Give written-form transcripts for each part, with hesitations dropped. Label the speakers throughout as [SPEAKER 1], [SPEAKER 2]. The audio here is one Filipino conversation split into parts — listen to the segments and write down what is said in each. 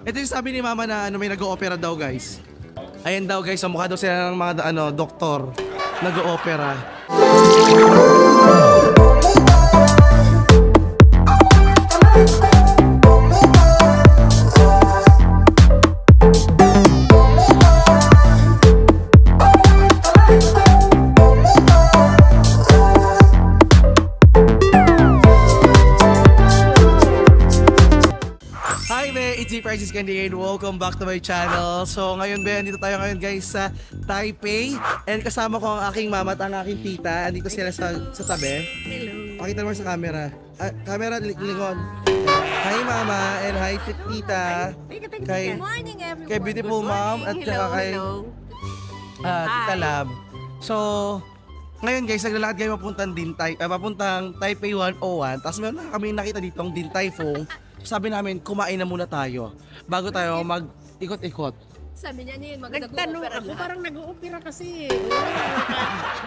[SPEAKER 1] Ito yung sabi ni mama na may nag-o-opera daw guys. Ayan daw guys, mukha daw sila ng mga doktor. Nag-o-opera. Francis Candy and welcome back to my channel. So ngayon ba, dito tayo ngayon guys sa Taipei. And kasama ko ang aking mama at ang aking tita. Andito sila sa tabi.
[SPEAKER 2] Hello.
[SPEAKER 1] Pakita mo sa camera. Camera, lingon. Hi mama and hi tita. Kay,
[SPEAKER 2] morning everyone.
[SPEAKER 1] kay beautiful mom at kay tita Lab. So ngayon guys, naglalakad kayo papuntang Taipei 101. Tapos meron na kami nakita dito ang Din Tai Fung. Sabi namin, kumain na muna tayo bago tayo mag-ikot-ikot.
[SPEAKER 2] Sabi niya niya,
[SPEAKER 3] nagtanong ako, parang nag-uopera kasi.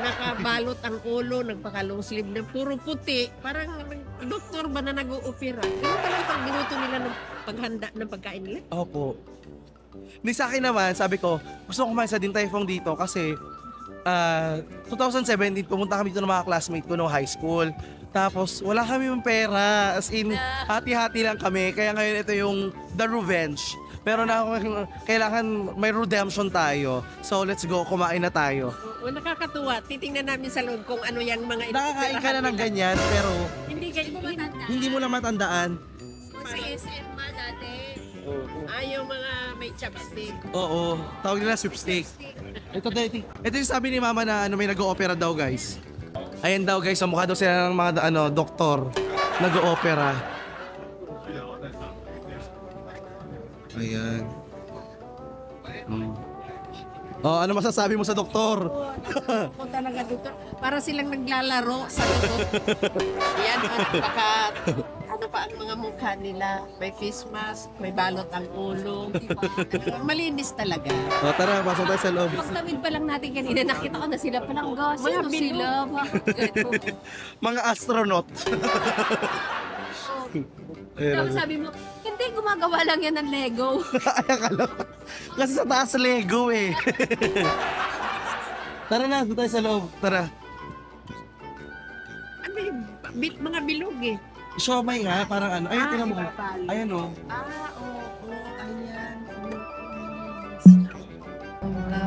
[SPEAKER 3] Nakabalot ang ulo, nagpakalong sleeve na puro puti. Parang doktor ba na nag-uopera? Ganun pa lang pag minuto nila ng paghanda ng pagkain nila?
[SPEAKER 1] Opo. Di sa akin naman, sabi ko, gusto ko kumain sa Din Tai Fung dito kasi 2017, pumunta kami dito ng mga classmate ko no high school. Tapos, wala kami yung pera. As in, hati-hati lang kami. Kaya ngayon ito yung The Revenge. Pero kailangan may redemption tayo. So, let's go. Kumain na tayo.
[SPEAKER 3] Nakakatuwa. Titingnan namin sa loob kung ano yung mga
[SPEAKER 1] Nakakain ka na ng ganyan, pero
[SPEAKER 3] hindi
[SPEAKER 1] mo lang matandaan.
[SPEAKER 2] Sa SM ma dati.
[SPEAKER 3] Ayaw mga may chopstick.
[SPEAKER 1] Oo. Tawag nila sweepstake. Ito yung sabi ni mama na may nag-o-opera daw guys. Ayan daw guys, mukha daw sila ng mga doktor. Nag-o-opera. Ayan. Oh, ano masasabi mo sa doktor?
[SPEAKER 3] Ako talaga dito. Para silang naglalaro sa loob. Yan, ano pa ang mga mukha nila. May face mask, may balot ang ulo. Malinis talaga.
[SPEAKER 1] O tara, pasok tayo sa loob.
[SPEAKER 2] Pagtawid pa lang natin kanina, nakita ko na sila palang sino sila?
[SPEAKER 1] Mga astronaut.
[SPEAKER 2] Tapos sabi mo, hindi, gumagawa lang yan ng Lego.
[SPEAKER 1] Ay, akala ko. Kasi sa taas Lego eh. Tara na, doon tayo sa loob. Tara.
[SPEAKER 3] Ano yung mga bilog eh.
[SPEAKER 1] Siomay nga, parang ano. Ayun, tingnan mo. Ayan o.
[SPEAKER 3] Oo, ayan.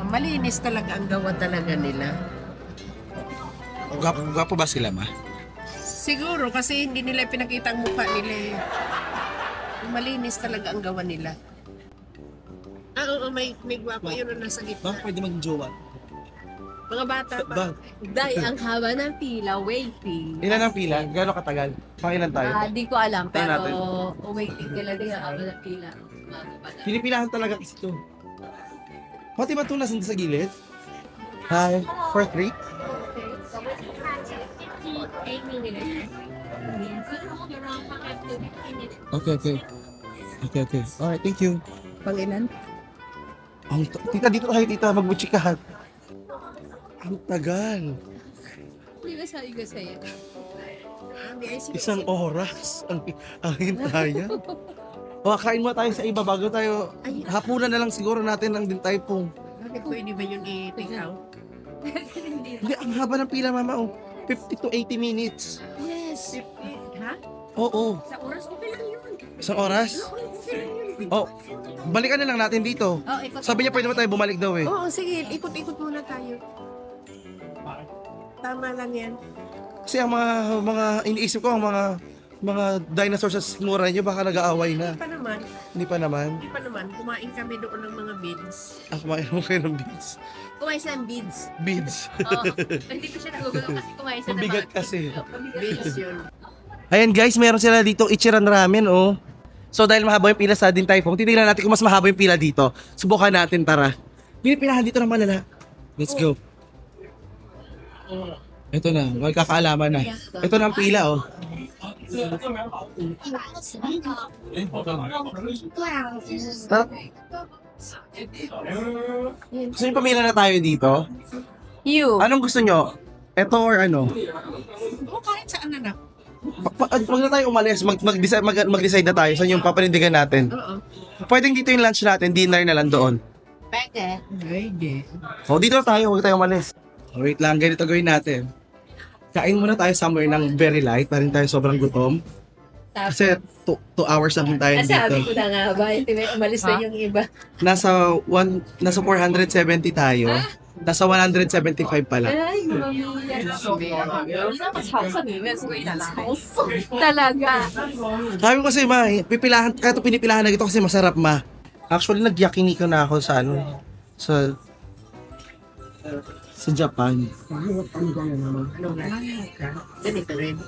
[SPEAKER 3] Malinis talaga ang gawa talaga nila.
[SPEAKER 1] Gwapo ba sila, ma?
[SPEAKER 3] Siguro kasi hindi nila pinakita ang mukha nila eh. Malinis talaga ang gawa nila. Oo, may gwapo yun ang nasa gitna.
[SPEAKER 1] Bakit pwede maging jowa?
[SPEAKER 3] Mga bata pa.
[SPEAKER 2] Dahil ang haba ng pila, waiting.
[SPEAKER 1] Ilan ang pila? Gano'ng katagal? Pangilan tayo?
[SPEAKER 2] Di ko alam,
[SPEAKER 1] Tingnan natin.
[SPEAKER 2] pero waiting ka lang din ang haba ng pila.
[SPEAKER 1] Pinipilahan talaga kasi ito. Pati ba ito nasan sa gilid? Hi, for 3? Okay. Alright, thank you.
[SPEAKER 3] Pangilan?
[SPEAKER 1] Tita, dito tayo, tita. Magbutsikahan. Ang tagal.
[SPEAKER 2] Hindi ba sabi ko sa'yo?
[SPEAKER 1] Isang oras ang hintayan. Kain mo tayo sa iba bago tayo. Hapunan na lang siguro natin ng Din Tai Fung.
[SPEAKER 3] Bakit pwede ba yun i-take out?
[SPEAKER 1] Hindi, ang haba ng pila, mama. 50 to 80 minutes.
[SPEAKER 2] Yes.
[SPEAKER 3] Ha?
[SPEAKER 1] Oo.
[SPEAKER 3] Sa oras, okay lang yun.
[SPEAKER 1] Isang oras? Oh, balikan na lang natin dito. Sabi niya pwede ba tayo bumalik daw eh.
[SPEAKER 3] Oo, sige. Ikot-ikot muna tayo. Tama lang yan.
[SPEAKER 1] Kasi ang mga iniisip ko, ang mga dinosaurs sa mura niyo baka nag-aaway na.
[SPEAKER 3] Hindi pa naman.
[SPEAKER 1] Hindi pa naman.
[SPEAKER 3] Kumain kami doon ng mga beans.
[SPEAKER 1] Kumain mo kayo ng beads.
[SPEAKER 2] Kumain siya ng beads.
[SPEAKER 1] Beads.
[SPEAKER 2] Oo. Hindi ko siya nagugulo kasi kumain siya ng
[SPEAKER 1] Mabigat
[SPEAKER 2] mga
[SPEAKER 1] kasi.
[SPEAKER 3] Beans yun.
[SPEAKER 1] Ayan guys, meron sila dito Ichiran Ramen oh. So dahil mahaba yung pila sa Din Tai Fung, titignan natin kung mas mahaba yung pila dito. Subukan natin, tara. Pinipilahan dito ng malala. Let's go. Ito na, magkakaalaman na. Ito na ang pila oh. Tara. Gusto niyo pamila na tayo dito?
[SPEAKER 2] You.
[SPEAKER 1] Anong gusto nyo? Ito or ano?
[SPEAKER 3] O kahit saan anak.
[SPEAKER 1] Pag na tayo umalis, mag-decide na tayo saan yung papanindigan natin.
[SPEAKER 3] Oo.
[SPEAKER 1] Pwedeng dito yung lunch natin, dinner na lang doon.
[SPEAKER 3] Pwede. Pwede.
[SPEAKER 1] O, dito tayo, huwag tayo umalis. Wait lang, ganito gawin natin. Kain muna tayo somewhere ng very light, pa rin tayo sobrang gutom. Kasi 2 hours lang tayo dito.
[SPEAKER 2] Sabi ko na nga ba, umalis na yung iba.
[SPEAKER 1] Nasa 470 tayo. Nasa 175 pala.
[SPEAKER 2] Ay, talaga.
[SPEAKER 1] Sabi ko kasi pipilahan, kaya ito pinipilahan na ito kasi masarap ma. Actually, nagyakiniko na ako sa sa Japan.
[SPEAKER 3] Ganito rin.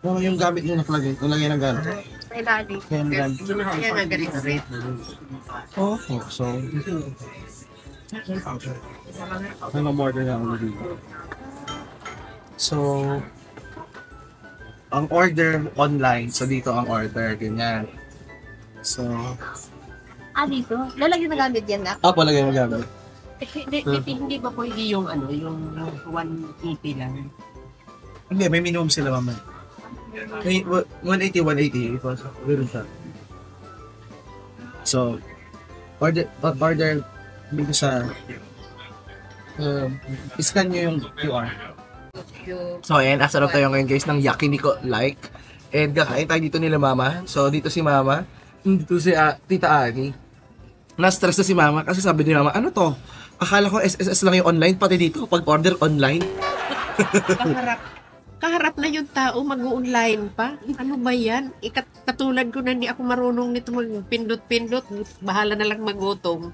[SPEAKER 1] Yung gamit nyo nakalagay, nalagay ng gano'n.
[SPEAKER 2] Kailangan.
[SPEAKER 1] Kaya ng gano'n.
[SPEAKER 3] Kaya nga ganito rin.
[SPEAKER 1] Oo, so... Ano order na ako dito. So... Ang order online. So dito ang order, ganyan. So...
[SPEAKER 2] Dito? Lalagyan na gamit yan na?
[SPEAKER 1] Palagay mo gamit.
[SPEAKER 3] Hindi ba pwede yung yung 180 lang?
[SPEAKER 1] Hindi, may minimum sila mamaya. May 180. Ito, ganun siya. So, order dito sa scan nyo yung QR. So, ayan, asarap tayo ngayon guys ng Yakiniko like. And kakain tayo dito nila mama. So, dito si mama. Dito si Tita Ani. Na-stress na si mama kasi sabi ni mama, ano to? Akala ko SSS lang yung online, pati dito pag-order online.
[SPEAKER 3] Kaharap na yung tao, mag-online pa. Ano ba yan? Katulad ko na hindi ako marunong nito magpindot-pindot. Bahala na lang magutom.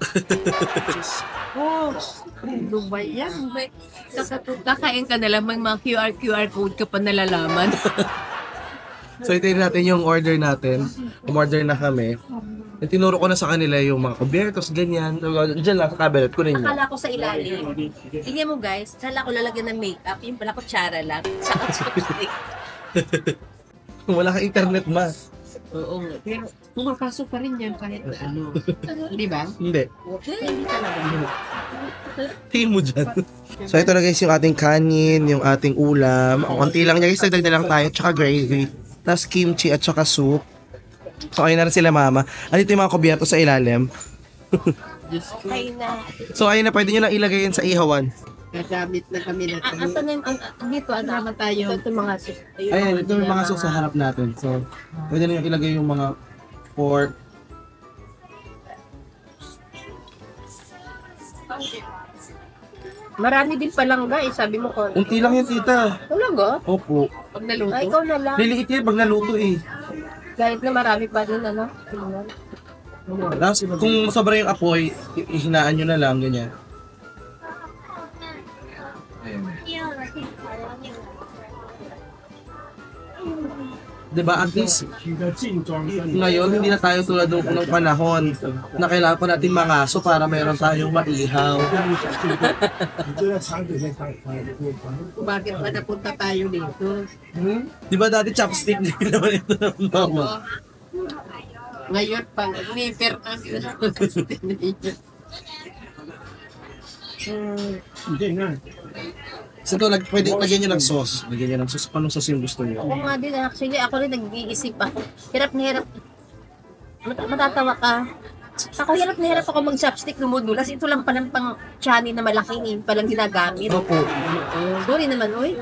[SPEAKER 3] Ano ba yan?
[SPEAKER 2] Kakain ka na lang, may mga QR code ka pa nalalaman.
[SPEAKER 1] So, itayin natin yung order natin. Umorder na kami. And tinuro ko na sa kanila yung mga kubertos, ganyan. Diyan lang sa cabinet ko ninyo.
[SPEAKER 2] Akala ko sa ilalim. Tingnan mo guys, akala ko lalagyan ng makeup, yung pala kutsara lang. Saka chopstick.
[SPEAKER 1] Wala kang internet ma.
[SPEAKER 3] Oo nga. Pero pumapasok pa rin yan kahit ano. Di ba?
[SPEAKER 1] Hindi.
[SPEAKER 3] Hindi talaga.
[SPEAKER 1] Tingin mo dyan. So ito na guys yung ating kanin, yung ating ulam. Ang konti lang niya guys, nagdag na lang tayo. Tsaka gravy. Tapos kimchi at tsaka soup. So ayun na rin sila mama. Andito yung mga kubyerto sa ilalim.
[SPEAKER 2] Okay na.
[SPEAKER 1] So ayun na, pwede nyo lang ilagay yun sa ihawan.
[SPEAKER 3] Gagamit na kami na
[SPEAKER 2] Ito na yung, dito, naman tayo. Ito mga sus.
[SPEAKER 1] Ayan, ito yung mga sauce sa harap natin. So, pwede nyo ilagay yung mga pork.
[SPEAKER 2] Marami din palang guys, sabi mo ko.
[SPEAKER 1] Unti lang yun, tita.
[SPEAKER 2] Talaga?
[SPEAKER 1] Opo.
[SPEAKER 3] pag naluto.
[SPEAKER 2] Ay, ikaw na lang.
[SPEAKER 1] Liliit yan pag naluto eh.
[SPEAKER 2] Kahit na marami pa din, ano?
[SPEAKER 1] Tapos, kung sobra yung apoy, ihinaan nyo na lang, ganyan. Diba, at least, ngayon, hindi na tayo tulad ng unang panahon na kailangan pa natin mangaso para meron tayong maihaw.
[SPEAKER 3] Bakit ba napunta tayo dito?
[SPEAKER 1] Diba dati chopstick din naman ito ng mama?
[SPEAKER 3] Ngayon, pang nipper na.
[SPEAKER 4] Hindi nga.
[SPEAKER 1] So ito, pwede lagyan nyo ng sauce. Lagyan nyo ng sauce. Anong sauce yung gusto nyo?
[SPEAKER 2] Oo nga din, actually, ako rin nag-iisip ako. Hirap na hirap. Matatawa ka. Hirap na hirap ako mag-chopstick lumudulas. Ito lang palang pang chani na malaking yun palang ginagamit.
[SPEAKER 1] Opo.
[SPEAKER 2] Sorry naman, oy.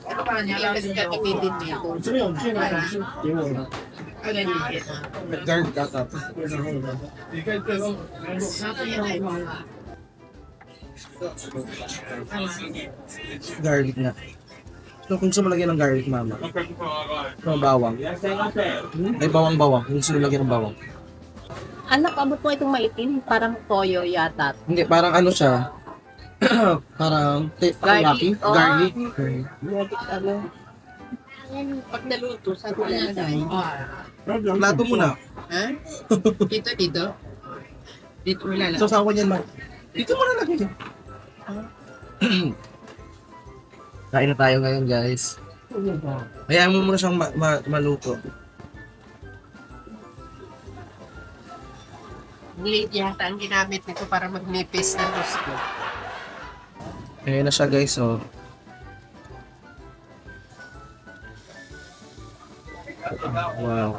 [SPEAKER 3] Ano pa niya? Kasi gagamitin dito.
[SPEAKER 1] Guard cut up. Garlic na. So kung gusto mo lagyan ng garlic, mama. No, bawang. Ay, bawang-bawang. Kung gusto mo lagyan ng bawang.
[SPEAKER 2] Anak, abot mo itong maitim. Parang toyo yata.
[SPEAKER 1] Hindi, parang ano siya. Parang takoyaki.
[SPEAKER 2] Oh.
[SPEAKER 1] Garlic.
[SPEAKER 2] Ano?
[SPEAKER 3] Pag naluto, saan ko lalagay?
[SPEAKER 1] Plato mo na.
[SPEAKER 3] Ha? Dito, dito? Dito mo lalagay.
[SPEAKER 1] So, sawa niyan, ma. Dito mo na lagyan. Kain na tayo ngayon, guys. Hayaan mo muna siyang maluto.
[SPEAKER 3] Blade yata ang ginamit nito para magnipis ng gusto.
[SPEAKER 1] Ayan na siya, guys. So, Wow.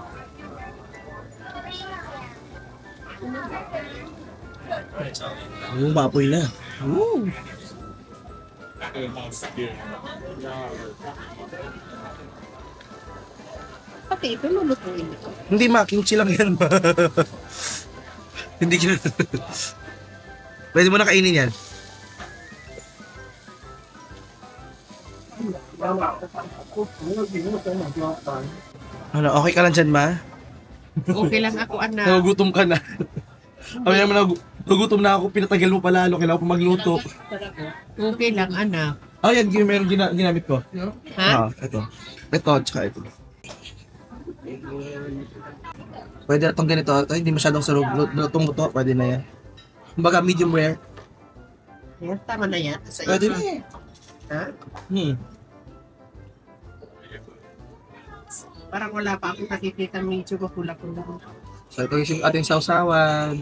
[SPEAKER 1] Baboy na. Woo!
[SPEAKER 3] Pati ito, lulutuin ito.
[SPEAKER 1] Hindi ma, kimchi lang yan ma. Hindi kina... Pwede mo na kainin yan. Ano, okay ka lang dyan ma?
[SPEAKER 3] Okay lang ako, anak.
[SPEAKER 1] Nagugutom ka na. Kami naman nagugutom na ako, pinatagal mo palalo, kailangan ko magluto.
[SPEAKER 3] Okay lang, anak.
[SPEAKER 1] Oh, yan, meron ginamit ko.
[SPEAKER 3] Ha?
[SPEAKER 1] Ito. Ito, tsaka ito. Pwede na itong ganito. Ito, hindi masyadong sarog. Lutong luto, pwede na yan. Kumbaga, medium rare.
[SPEAKER 3] Yan, tama na yan. Sa
[SPEAKER 1] Pwede
[SPEAKER 3] iyo.
[SPEAKER 1] na yan.
[SPEAKER 3] Ha? Parang wala pa akong nakikita medyo makula-kula.
[SPEAKER 1] So, ito yung ating sausawan.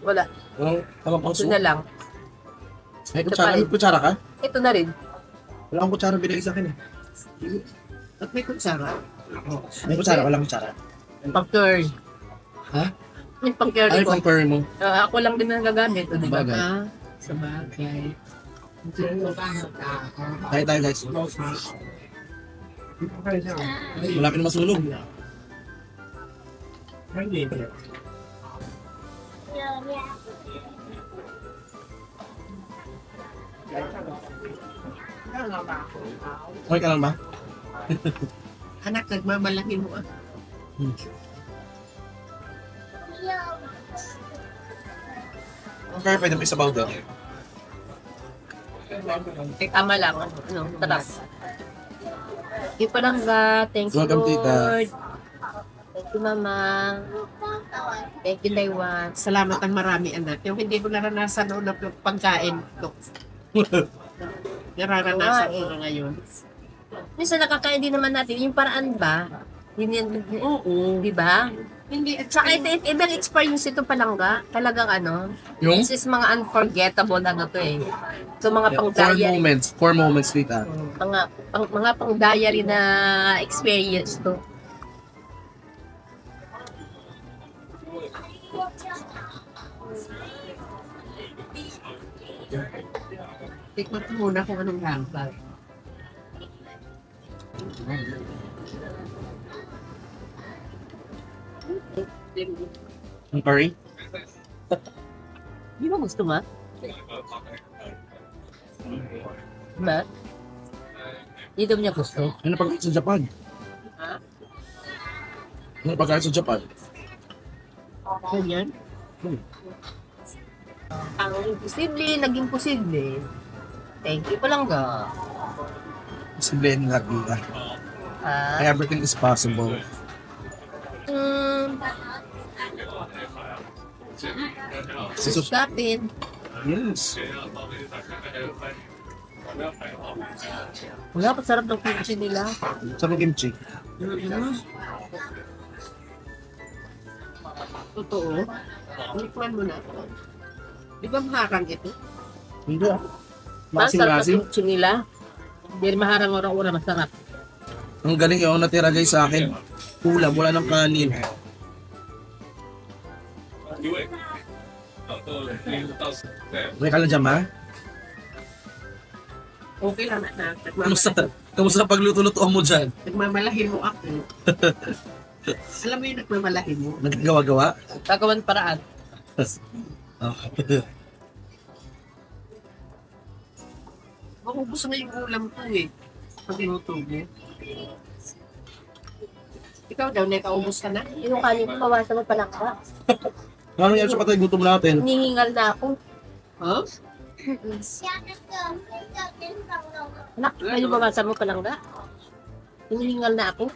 [SPEAKER 2] Wala.
[SPEAKER 1] Tama pang
[SPEAKER 2] Ito
[SPEAKER 1] soup.
[SPEAKER 2] na lang.
[SPEAKER 1] May kutsara, may kutsara ka?
[SPEAKER 2] Ito na rin.
[SPEAKER 1] Wala akong kutsara binigay sa akin eh.
[SPEAKER 3] At may kutsara.
[SPEAKER 1] May kutsara, walang kutsara.
[SPEAKER 2] Pang-curry.
[SPEAKER 1] Ha?
[SPEAKER 2] Yung pang-curry
[SPEAKER 1] Ano
[SPEAKER 2] ko.
[SPEAKER 1] yung curry mo?
[SPEAKER 2] Ako lang din ang gagamit. Di ba?
[SPEAKER 1] Bagay.
[SPEAKER 3] Ah, sa bagay.
[SPEAKER 1] Tayo tayo guys. Malapit na masulog. Okay ka lang ba?
[SPEAKER 3] Anak, nagmamalaki mo ah.
[SPEAKER 1] Okay, pwede mo isabaw doon.
[SPEAKER 2] Tama lang. Ano, taras. Thank you Palangga. Thank you
[SPEAKER 1] Welcome, tita.
[SPEAKER 2] Lord. Thank you Mama. Thank you Daiwan.
[SPEAKER 3] Salamat ang marami, anak. Yung hindi ko naranasan noon na pagkain ko. Nararanasan ko na ngayon.
[SPEAKER 2] Minsan nakakain din naman natin. Yung paraan ba?
[SPEAKER 3] Oo.
[SPEAKER 2] Di ba?
[SPEAKER 3] Hindi, at
[SPEAKER 2] Tsaka
[SPEAKER 3] saka
[SPEAKER 2] ibang experience ito Palangga. Talagang ano.
[SPEAKER 1] Yung?
[SPEAKER 2] This is mga unforgettable ano to eh. So mga pang
[SPEAKER 1] Four
[SPEAKER 2] diary.
[SPEAKER 1] moments. 4 moments, tita.
[SPEAKER 2] Mga pang diary na experience to.
[SPEAKER 3] tikman ko muna kung anong lasa.
[SPEAKER 1] Ang curry?
[SPEAKER 2] Di ba gusto mo? Ba? Di daw niya gusto.
[SPEAKER 1] Ano pagkain sa Japan?
[SPEAKER 2] Ha?
[SPEAKER 1] Ano pagkain sa Japan?
[SPEAKER 3] Ganyan?
[SPEAKER 2] Ang imposible, naging posible. Thank you Palangga.
[SPEAKER 1] Posible na lagi na.
[SPEAKER 2] Ha?
[SPEAKER 1] Everything is possible. Jesus.
[SPEAKER 2] Kapin.
[SPEAKER 1] Yes.
[SPEAKER 2] Wala pa sarap ng kimchi nila.
[SPEAKER 1] Sa kimchi.
[SPEAKER 3] Totoo. Tikman mo na. Di ba maharang ito?
[SPEAKER 1] Hindi ah.
[SPEAKER 2] Ang sarap ng
[SPEAKER 1] Masing-masing.
[SPEAKER 2] kimchi nila. Hindi rin maharang orang-orang masarap.
[SPEAKER 1] Ang galing yung natira guys sa akin. Ulam, wala ng kanin. Okay ka lang dyan, ma?
[SPEAKER 3] Okay lang na.
[SPEAKER 1] Kamusta? Kamusta ang pagluto-lutoan mo dyan?
[SPEAKER 3] Nagmamalahin mo ako. Alam mo yung nagmamalahin mo?
[SPEAKER 1] Naggawa-gawa?
[SPEAKER 2] Gagawan paraan.
[SPEAKER 1] Oh.
[SPEAKER 3] Maubos na yung ulam ko eh. Pag inuto mo. Ikaw daw, nakaubos ka na?
[SPEAKER 2] Yung kanin ko, bawasan mo Palangga.
[SPEAKER 1] Ano yan sa patay gutom natin?
[SPEAKER 2] Hinihingal na ako.
[SPEAKER 3] Huh?
[SPEAKER 2] Anak, may lumabasa mo pa lang ba? Hinihingal na ako.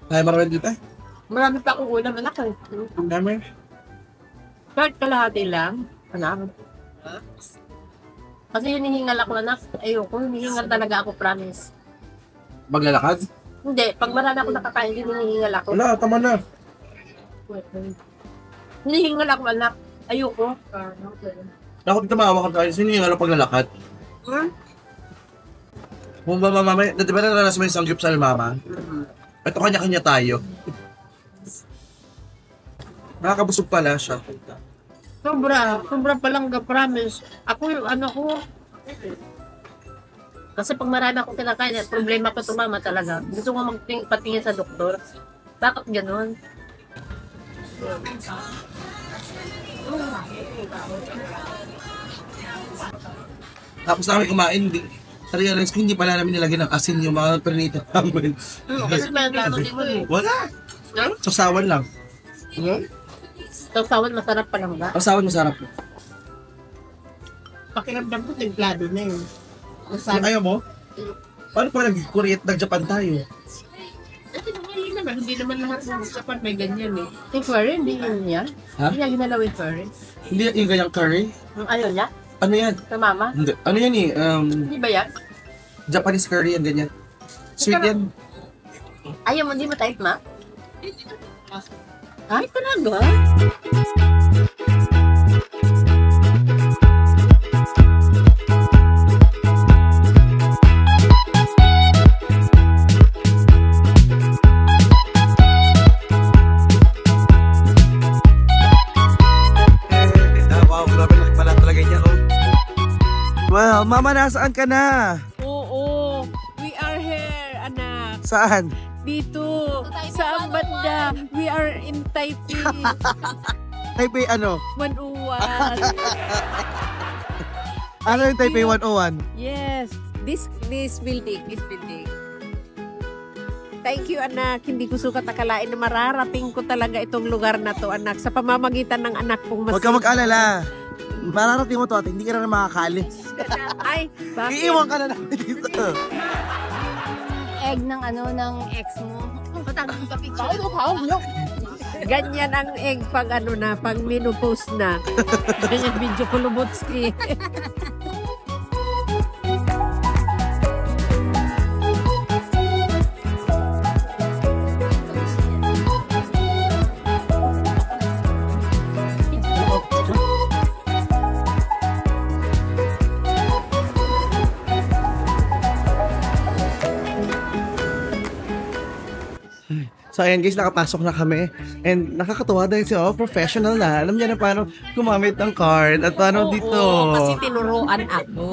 [SPEAKER 1] Ay, marami dito eh.
[SPEAKER 2] Marami pa akong ulam, anak.
[SPEAKER 1] Ang dami.
[SPEAKER 2] Kahit kalahati lang. Anak. Kasi hinihingal ako, anak. Ayoko, hinihingal talaga ako, promise.
[SPEAKER 1] Maglalakad?
[SPEAKER 2] Hindi, pag marami ako nakakain, hinihingal ako.
[SPEAKER 1] Wala, tama na.
[SPEAKER 2] Hinihingal ako, anak. Ayoko.
[SPEAKER 1] Ako dito maawa ka tayo. Sino yung paglalakad? Kung ba mama, di ba naranas mo yung sanggip sa mama? Ito kanya-kanya tayo. Nakakabusog pala siya.
[SPEAKER 2] Sobra pa lang, promise. Ako yung ano ko. Kasi pag marami akong kinakain, problema ko tumama talaga. Gusto ko magpatingin sa doktor. Bakit ganun?
[SPEAKER 1] Tapos namin kumain, realize ko hindi pala namin nilagyan ng asin yung mga pernito namin.
[SPEAKER 2] Kasi may laro dito eh.
[SPEAKER 1] Wala! Sasawan lang.
[SPEAKER 2] Sausawan, masarap pa lang ba?
[SPEAKER 1] Sasawan masarap.
[SPEAKER 3] Pakiramdam ko, templado na yun.
[SPEAKER 1] Kung ayaw mo, paano pa nag-Korea at nag-Japan tayo?
[SPEAKER 3] Hindi naman lahat ng Japan may ganyan eh.
[SPEAKER 2] Yung curry, hindi yun niya.
[SPEAKER 1] Ha?
[SPEAKER 2] Hindi niya ginalaw yung curry.
[SPEAKER 1] Hindi yung ganyang curry?
[SPEAKER 2] Yung ayaw niya,
[SPEAKER 1] Ano yan?
[SPEAKER 2] sa mama.
[SPEAKER 1] Hindi. Ano yan eh?
[SPEAKER 2] Hindi ba yan?
[SPEAKER 1] Japanese curry yan, ganyan. Sweet yan.
[SPEAKER 2] Ayaw mo, hindi mo type, ma? Ay, talaga?
[SPEAKER 1] Well, mama, nasaan ka na?
[SPEAKER 3] Oo, we are here, anak.
[SPEAKER 1] Saan?
[SPEAKER 3] Dito, sa banda. We are in Taipei.
[SPEAKER 1] Taipei ano?
[SPEAKER 3] 101.
[SPEAKER 1] Ano yung Taipei 101?
[SPEAKER 3] Yes, this building. Thank you, anak. Hindi ko sukat akalain na mararating ko talaga itong lugar na to, anak. Sa pamamagitan ng anak kong
[SPEAKER 1] Huwag ka mag-alala. Mararating mo to at hindi ka na makakalis.
[SPEAKER 3] Ay, bakit?
[SPEAKER 1] Iiwan ka na natin dito.
[SPEAKER 2] Egg ng ano, ng ex mo. Patangin ka picture.
[SPEAKER 3] Ganyan ang egg pag ano na, pag minopost na. Ganyan video ko Lubotski.
[SPEAKER 1] So ayan guys, nakapasok na kami. And nakakatuwa dahil siya, professional na. Alam niya na paano gumamit ng card at paano dito.
[SPEAKER 3] Kasi tinuruan ako.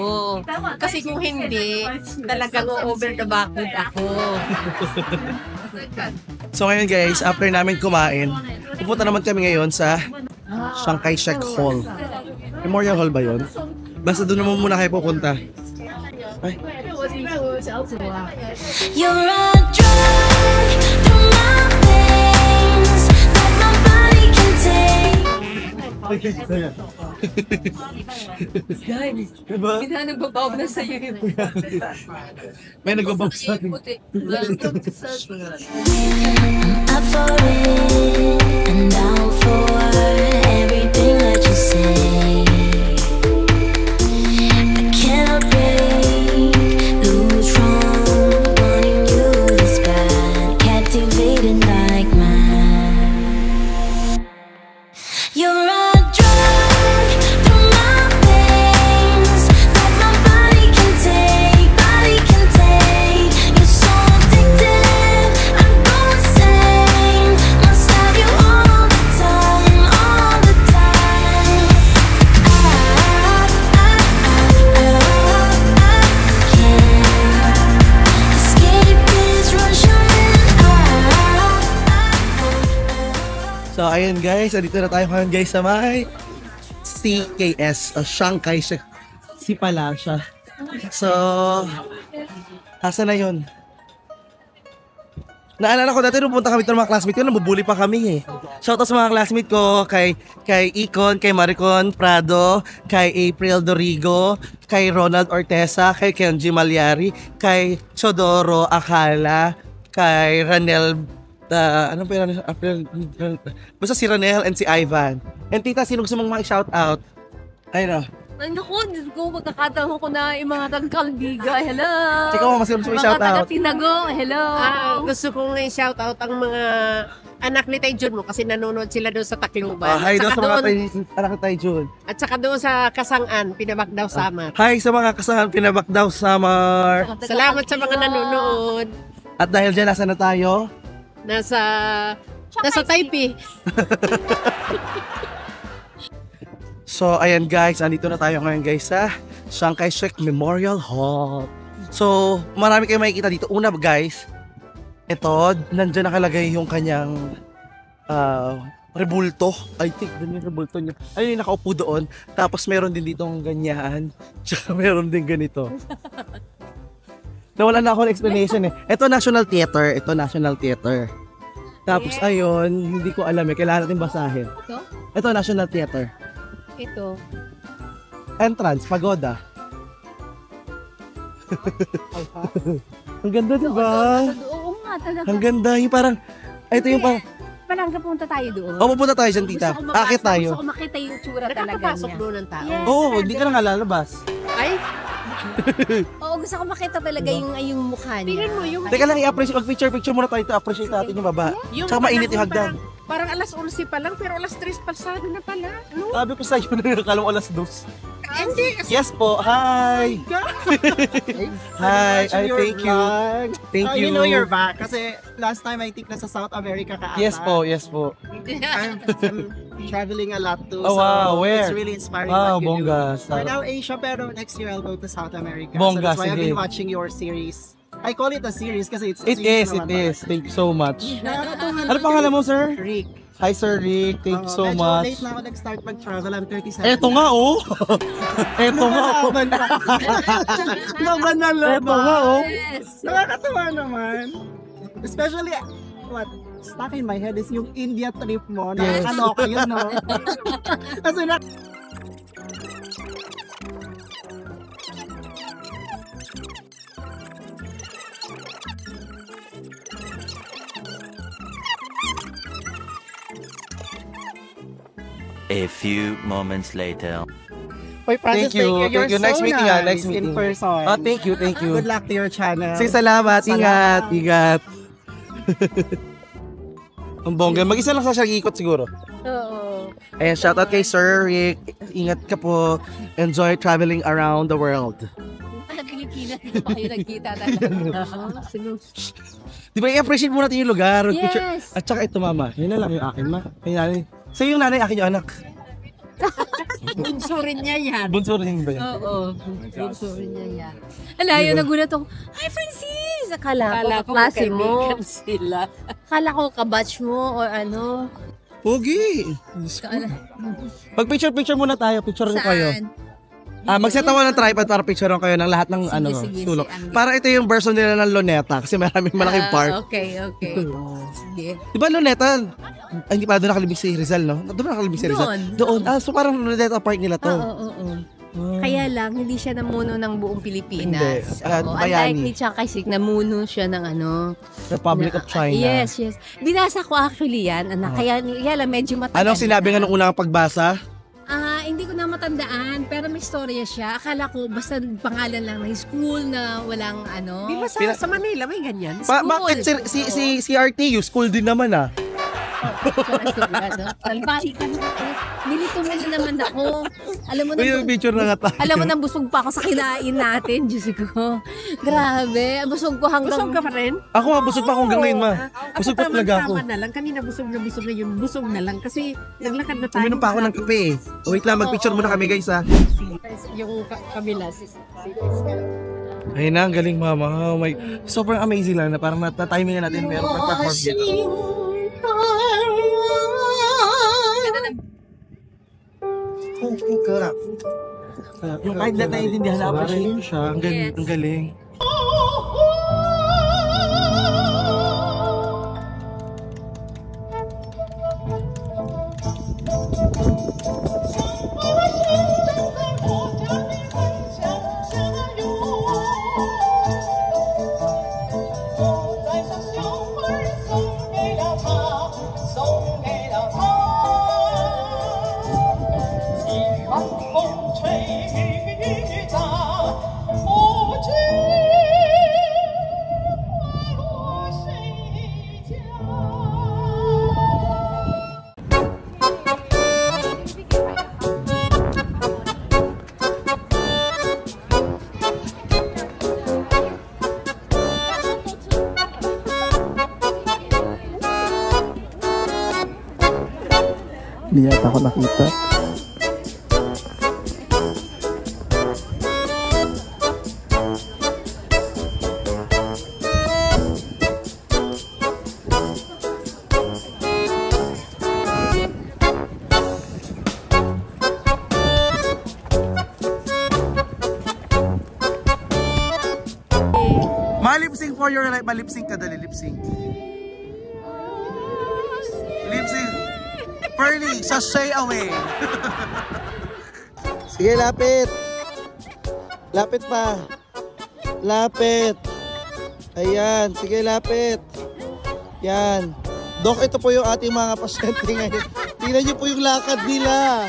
[SPEAKER 3] Kasi kung hindi, talagang over the backwood ako.
[SPEAKER 1] So ngayon guys, after namin kumain, pupunta naman kami ngayon sa Chiang Kai-shek Hall. Memorial Hall ba yun? Basta doon naman muna kayo pupunta. Ay.
[SPEAKER 4] You're a drug through my veins that my body can take.
[SPEAKER 1] Diba?
[SPEAKER 3] Hindi na nagbabaw na sa'yo yun.
[SPEAKER 1] May nagbabaw sa akin.
[SPEAKER 4] Up for it and down for everything that you say. I cannot break loose from wanting you this bad, captivated like mine. You're a drug through my veins that my body can take, You're so addictive, I go insane. Must have you all the time, can't escape this rush I'm in.
[SPEAKER 1] So ayun guys, andito na tayo ngayon guys sa may CKS o Chiang Kai-shek si pala siya. So asa na yun? Naalala ko dati nung punta kami ng mga classmate ko, nabubuli pa kami eh. Shoutout sa mga classmate ko, kay Icon, kay Maricon Prado, kay April Dorigo, kay Ronald Ortesa, kay Kenji Malyari, kay Chodoro Akala, kay Ranel, ano pa yun? Basta si Ranel and si Ivan. And tita, sino gusto mong shoutout? Ayun o.
[SPEAKER 2] Ay, naku, Diyos ko, magkakataon ko na yung mga taga-Kalbiga. Hello!
[SPEAKER 1] Ikaw, mas gusto mong
[SPEAKER 2] Mga
[SPEAKER 1] shoutout?
[SPEAKER 2] taga-Tinago. Hello!
[SPEAKER 3] Gusto kong i-shoutout ang mga anak ni Tay Jun mo kasi nanonood sila doon sa Tacloban.
[SPEAKER 1] Hi doon
[SPEAKER 3] At
[SPEAKER 1] sa
[SPEAKER 3] saka
[SPEAKER 1] mga
[SPEAKER 3] doon,
[SPEAKER 1] anak ni Tay Jun.
[SPEAKER 3] at saka doon sa Kasangan, Pinabakdaw Samar.
[SPEAKER 1] Hi sa mga kasama Pinabakdaw Summer.
[SPEAKER 3] Salamat sa mga nanonood.
[SPEAKER 1] At dahil dyan, nasa na tayo?
[SPEAKER 3] Nasa Taipei.
[SPEAKER 1] So, ayan guys, andito na tayo ngayon guys sa Chiang Kai-shek Memorial Hall. So, marami kayong makikita dito. Una guys, ito, nandyan nakalagay yung kanyang rebulto. I think, dun yung rebulto niya. Ayun yung nakaupo doon. Tapos meron din ditong ganyan. Tsaka meron din ganito. Nawala na ako ng explanation eh. Ito National Theater. Ito National Theater. Tapos ayun, hindi ko alam eh. Kailangan natin basahin.
[SPEAKER 2] Ito?
[SPEAKER 1] Ito National Theater.
[SPEAKER 2] Ito.
[SPEAKER 1] Entrance, pagoda. Ang ganda, di ba?
[SPEAKER 2] Oo nga, talaga.
[SPEAKER 1] Ang ganda. Yung parang, ito yung parang,
[SPEAKER 2] Parang kapunta tayo doon.
[SPEAKER 1] oh, pupunta tayo dyan, tita.
[SPEAKER 2] Gusto ko mabasa,
[SPEAKER 1] Akit tayo.
[SPEAKER 2] Gusto ko makita yung tsura talaga
[SPEAKER 3] Nakakapasok
[SPEAKER 2] niya.
[SPEAKER 3] doon ng tao.
[SPEAKER 2] Yes.
[SPEAKER 1] Oo, hindi ka na nga lalabas.
[SPEAKER 3] Ay,
[SPEAKER 2] Oo, gusto ko makita talaga yung mukha niya.
[SPEAKER 3] tingnan mo yung...
[SPEAKER 1] Teka lang, i-appreciate. Mag-picture muna tayo. Appreciate natin yung baba. Tsaka mainit yung hagdan.
[SPEAKER 3] Parang alas 11 pa lang, pero alas 3 pasado na pala. Ano?
[SPEAKER 1] Sabi ko sa'yo na yung kalong alas 2.
[SPEAKER 3] Hindi, kasi...
[SPEAKER 1] Yes po, hi! Hi, ay, thank you. Thank you.
[SPEAKER 5] You know you're back kasi last time I think nasa South America ka ata.
[SPEAKER 1] Yes po, yes po.
[SPEAKER 5] I'm traveling a lot too.
[SPEAKER 1] Oh, wow,
[SPEAKER 5] so
[SPEAKER 1] where?
[SPEAKER 5] It's really inspiring
[SPEAKER 1] Wow,
[SPEAKER 5] what you
[SPEAKER 1] bongga.
[SPEAKER 5] do. Right now Asia pero next year I'll go to South America.
[SPEAKER 1] Bongga,
[SPEAKER 5] so that's why I've
[SPEAKER 1] sige.
[SPEAKER 5] been watching your series. I call it a series kasi it's a
[SPEAKER 1] It
[SPEAKER 5] series
[SPEAKER 1] is, it
[SPEAKER 5] naman
[SPEAKER 1] is. Thank you so much.
[SPEAKER 5] Nakakatuwa
[SPEAKER 1] Ano pangalan mo, sir?
[SPEAKER 5] Rick.
[SPEAKER 1] Hi, Sir Rick. Thank you so
[SPEAKER 5] medyo
[SPEAKER 1] much.
[SPEAKER 5] late na ako nag-start mag-travel. I'm 37.
[SPEAKER 1] Eto nga, oh. Eto nga, oh.
[SPEAKER 5] Laban na laban.
[SPEAKER 1] Eto nga, oh.
[SPEAKER 5] Nakakatawa naman. Especially, what stuck in my head is yung India trip mo.
[SPEAKER 1] Yes.
[SPEAKER 5] Nakakaloka yun, no? Kasi na...
[SPEAKER 6] A few moments later.
[SPEAKER 5] Wait, Francis,
[SPEAKER 1] Thank you.
[SPEAKER 5] You're
[SPEAKER 1] Thank you. Nice
[SPEAKER 5] so
[SPEAKER 1] meeting,
[SPEAKER 5] nice
[SPEAKER 1] Nice meeting.
[SPEAKER 5] in person.
[SPEAKER 1] Oh, thank you, thank you.
[SPEAKER 5] Good luck to your channel.
[SPEAKER 1] Sige, salamat. Ingat,
[SPEAKER 5] Salamat.
[SPEAKER 1] ingat. Ang bongga. Mag-isa lang siya ikot siguro.
[SPEAKER 2] Oo.
[SPEAKER 1] Ayan, shoutout kay Sir Rick. Ingat ka po. Enjoy traveling around the world.
[SPEAKER 2] Sa Pilipinas, dito pa kayo nagkita talaga.
[SPEAKER 1] Di ba, i-appreciate muna natin yung lugar. Picture.
[SPEAKER 2] Yes.
[SPEAKER 1] At saka ito, mama. Yun na lang yung akin, ma. Yung nanay. Sa'yo yung nanay, akin yung anak.
[SPEAKER 3] Bunso rin niya yan.
[SPEAKER 1] Bunso rin ba yan?
[SPEAKER 2] Oo. Bunso rin niya yan. Ala, yun, nagulat ako. Hi, Francis! Akala ko,
[SPEAKER 3] ko
[SPEAKER 2] klase mo.
[SPEAKER 3] magkaibigan sila.
[SPEAKER 2] Akala ko kabatch mo or ano.
[SPEAKER 1] Pogi. Mag-picture muna tayo. Picture rin kayo.
[SPEAKER 2] Saan?
[SPEAKER 1] Magset ako ng tripod para picturean kayo ng lahat ng
[SPEAKER 2] sige,
[SPEAKER 1] sulok.
[SPEAKER 2] sige.
[SPEAKER 1] Para ito yung version nila ng Luneta kasi maraming malaking park.
[SPEAKER 2] Okay. Sige.
[SPEAKER 1] Di ba Luneta? Ay, hindi pa doon nakalibig si Rizal, no? Doon nakalibig si Rizal?
[SPEAKER 2] Doon.
[SPEAKER 1] So parang Luneta Park nila to.
[SPEAKER 2] Oo. Kaya lang, hindi siya namuno ng buong Pilipinas.
[SPEAKER 1] Hindi.
[SPEAKER 2] Oo,
[SPEAKER 1] Bayani.
[SPEAKER 2] unlike ni Chiang Kai-shek, namuno siya ng ano.
[SPEAKER 1] Republic of China.
[SPEAKER 2] Yes. Binasa ko actually yan, anak. Kaya lang, medyo matagal.
[SPEAKER 1] Anong sinabi nga nung unang pagbasa?
[SPEAKER 2] Hindi ko na matandaan, pero may storya siya. Akala ko, basta pangalan lang ng school na walang ano.
[SPEAKER 3] Di ba sa Manila may ganyan?
[SPEAKER 1] Bakit si RTU, school din naman ah.
[SPEAKER 2] Balik ka na. Nilito mo na naman ako. Alam mo na,
[SPEAKER 1] Uy, yung picture na nga tayo.
[SPEAKER 2] alam mo na busog pa ako sa kinain natin. Diyos ko. Grabe. Busog ko hanggang...
[SPEAKER 3] Busog ka pa rin?
[SPEAKER 1] Ako nga, busog pa akong hanggang ngayon, ma. Busog pa talaga ako.
[SPEAKER 3] Tama na lang. Kanina busog na yun. Busog na lang. Kasi naglakad na tayo.
[SPEAKER 1] Uminom pa ako ng kape eh. Wait lang, mag-picture muna kami guys ha.
[SPEAKER 3] Yung kabila.
[SPEAKER 1] Ayun na, ang galing mama. Oh my, sobrang amazing lang na parang natatiming na natin meron pa-perform dito. Yung kahit na naiintindihan na appreciate siya, ang galing. Ang galing.
[SPEAKER 5] Hindi yata ako nakita.
[SPEAKER 1] Malip-sync for your life. Malip-sync ka dali. Lip-sync. Lip-sync. Pearly, sashay away. Sige, lapit. Lapit pa. Lapit. Ayan. Sige, lapit. Yan. Dok, ito po yung ating mga pasyente ngayon. Tingnan niyo po yung lakad nila.